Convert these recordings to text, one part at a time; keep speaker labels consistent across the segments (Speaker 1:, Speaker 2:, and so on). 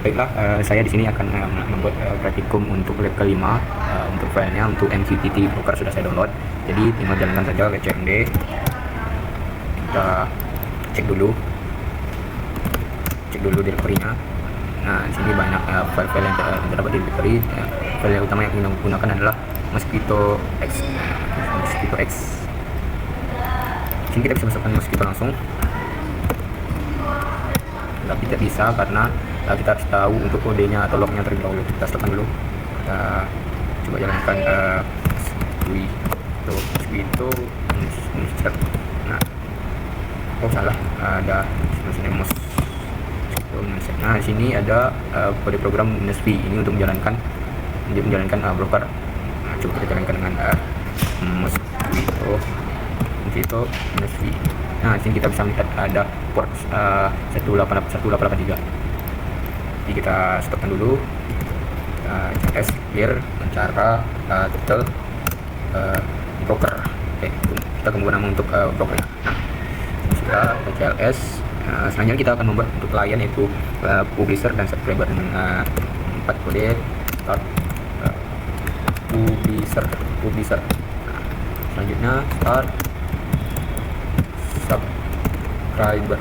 Speaker 1: Baiklah, saya di sini akan membuat praktikum untuk lab kelima. Untuk filenya, untuk MQTT Broker sudah saya download. Jadi tinggal jalankan saja ke CMD. Kita cek dulu direktorinya. Nah, di sini banyak file-file yang terdapat di directory. File yang utama yang kita gunakan adalah Mosquito X. Di sini kita bisa masukkan Mosquito langsung, tapi tidak bisa karena kita harus tahu untuk kodenya atau lognya terlebih dahulu. Kita startkan dulu. Kita coba jalankan Mosquito. Nah, salah, ada sini Nah, di sini ada kode program -v. Ini untuk menjalankan broker. Nah, coba kita jalankan dengan Mosquito -v. Nah, di sini kita bisa melihat ada port 1883. Jadi kita stopkan dulu. CS clear cara total broker. Oke, kita kemudian untuk broker. Nah, sudah CLS. Selanjutnya kita akan membuat untuk klien yaitu publisher dan subscriber dengan 4 kode start publisher. Selanjutnya start subscriber.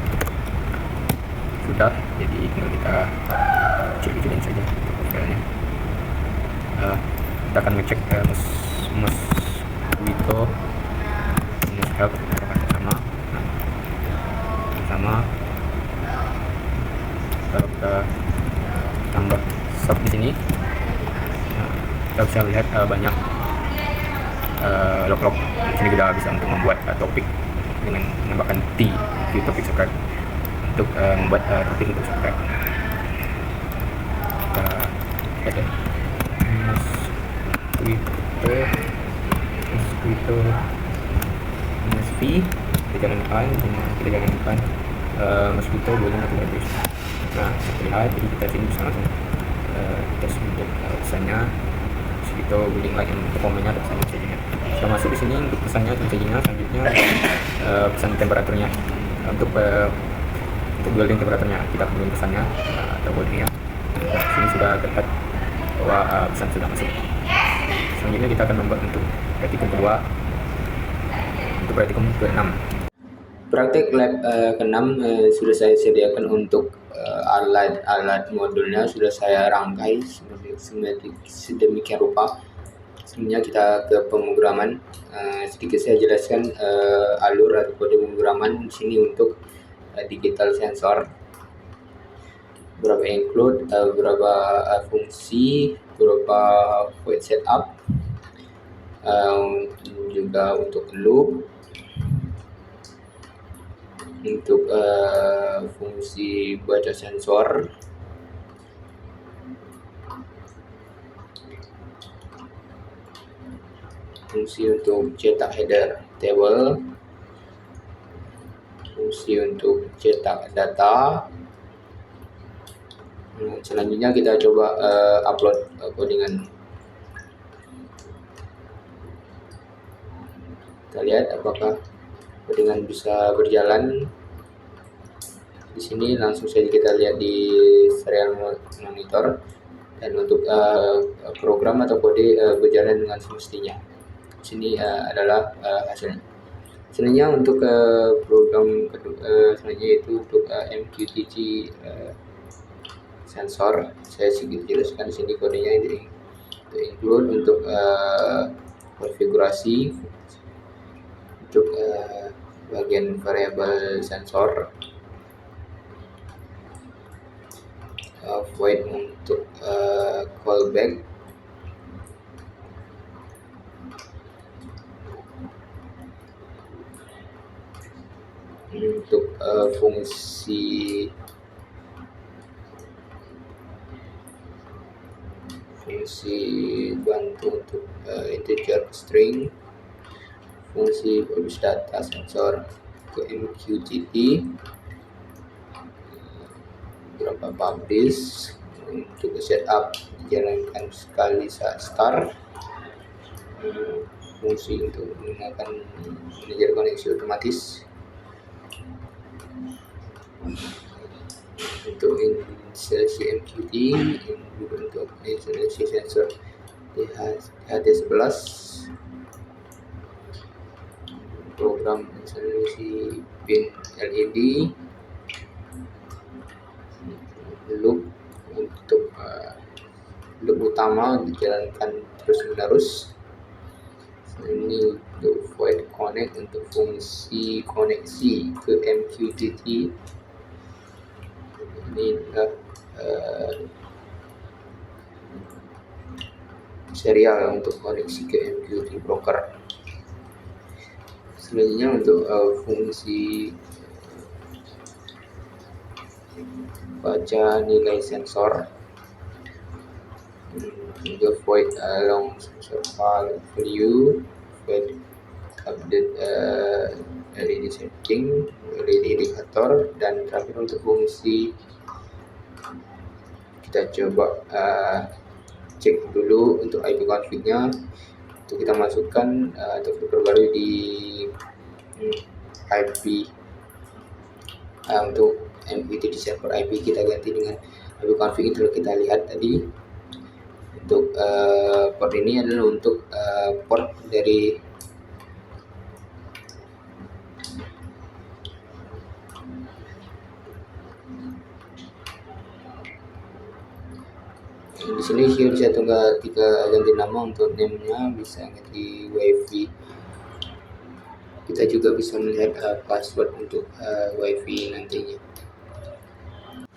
Speaker 1: Sudah, jadi tinggal kita cek saja filenya. Kita akan ngecek Mosquito help sama kalau kita tambah sub di sini. Nah, kita bisa lihat banyak log. Di sini kita bisa untuk membuat topik dengan menambahkan view topik subscribe untuk membuat topik untuk subscribe. Kita lihat ya, Mosquito -v. Kita jalankan Mosquito boleh atau bagus. Nah, seperti lihat, jadi kita sini bisa langsung tes untuk pesannya Mosquito building like untuk komennya atau pesannya saja. Sudah masuk di sini untuk pesannya dan sajinya. Selanjutnya pesan temperaturnya. Untuk building temperaturnya kita kemudian pesannya atau buildingnya. Nah, sini sudah terlihat bahwa pesan sudah masuk. Selanjutnya kita akan membuat untuk praktikum kedua, untuk praktikum ke-6. Praktek lab ke-6 sudah saya sediakan untuk alat modulnya, sudah saya rangkai sedemikian rupa. Selanjutnya kita ke pemrograman. Sedikit saya jelaskan alur atau kode pemrograman di sini untuk digital sensor. Berapa include, berapa fungsi, berapa void setup, juga untuk loop, untuk fungsi baca sensor, fungsi untuk cetak header table, fungsi untuk cetak data. Selanjutnya kita coba upload codingan. Kita lihat apakah codingan bisa berjalan. Di sini langsung saja kita lihat di serial monitor, dan untuk program atau kode berjalan dengan semestinya. Di sini adalah hasilnya. Selanjutnya untuk program selanjutnya yaitu untuk MQTT sensor. Saya sedikit jelaskan di sini kodenya. Ini include untuk konfigurasi untuk bagian variabel sensor, void untuk callback, untuk fungsi bantu untuk integer string, fungsi publish data sensor ke MQTT, berapa publish, untuk setup dijalankan sekali saat start, fungsi untuk menggunakan manajer koneksi otomatis, untuk instalasi MQT, juga untuk instalasi sensor DHT11, program instalasi pin LED, loop untuk loop utama dijalankan terus menerus. Ini untuk void connect untuk fungsi koneksi ke MQTT. Ini adalah serial untuk koneksi ke MQTT broker. Selanjutnya untuk fungsi baca nilai sensor, juga void long sensor file value, void update LED setting, LED indikator, dan terakhir untuk fungsi kita coba cek dulu untuk IP config-nya. Untuk kita masukkan untuk diperbarui di IP untuk MQTT server IP kita ganti dengan IP config itu kita lihat tadi. Untuk port ini adalah untuk port dari di sini bisa tunggal kita ganti nama. Untuk name-nya bisa ganti WiFi. Kita juga bisa melihat password untuk WiFi nantinya.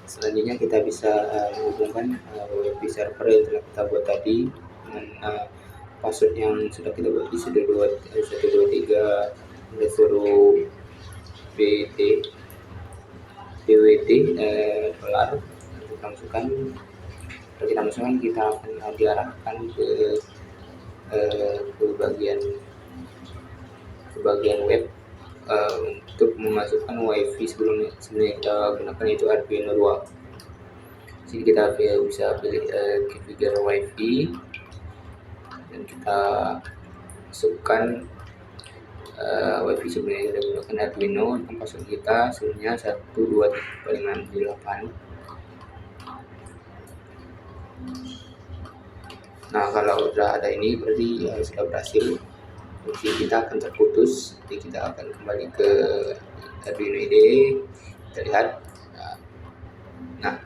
Speaker 1: Selanjutnya kita bisa menghubungkan WiFi server yang telah kita buat tadi dengan password yang sudah kita buat di 123 PWT dolar. Kita masukkan. Kalau kita masukkan, kita akan diarahkan ke bagian web untuk memasukkan WiFi sebelumnya kita gunakan, itu Arduino 2. Jadi kita bisa pilih configure WiFi dan kita masukkan WiFi sebelumnya kita gunakan Arduino. Password kita sebelumnya 123.568. Nah, kalau sudah ada ini berarti sudah berhasil. Fungsi kita akan terputus, jadi kita akan kembali ke Arduino IDE. Kita lihat. Nah,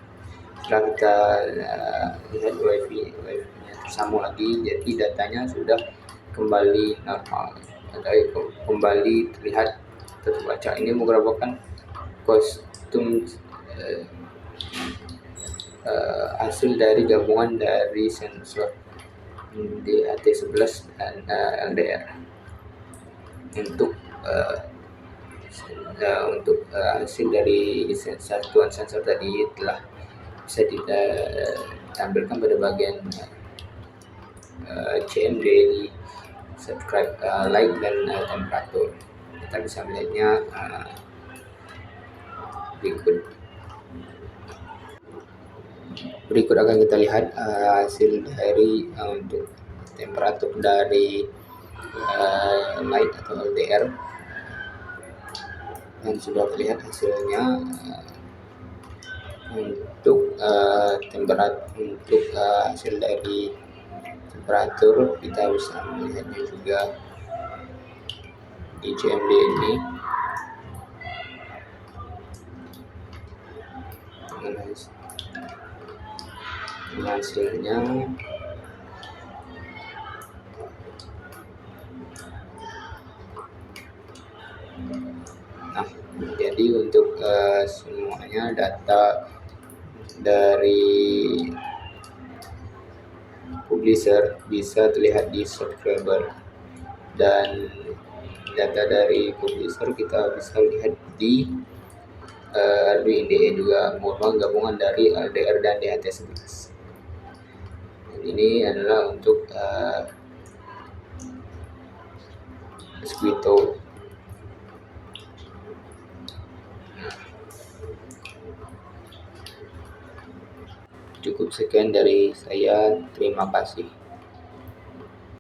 Speaker 1: setelah kita lihat WiFi-nya tersambung lagi, jadi datanya sudah kembali normal, kembali terlihat terbaca. Ini merupakan kostum hasil dari gabungan dari sensor DHT11 dan LDR. Untuk hasil dari satuan sensor tadi telah bisa ditampilkan pada bagian CMD, subscribe, like, dan temperatur. Kita bisa melihatnya berikut akan kita lihat hasil dari untuk temperatur dari light atau LDR, dan sudah terlihat hasilnya. Untuk hasil dari temperatur kita bisa melihatnya juga di CMD ini. Dengan hasilnya jadi untuk semuanya data dari publisher bisa terlihat di subscriber, dan data dari publisher kita bisa lihat di Arduino IDE juga, merupakan gabungan dari LDR dan DHT11. Ini adalah untuk Squito. Cukup sekian dari saya, terima kasih.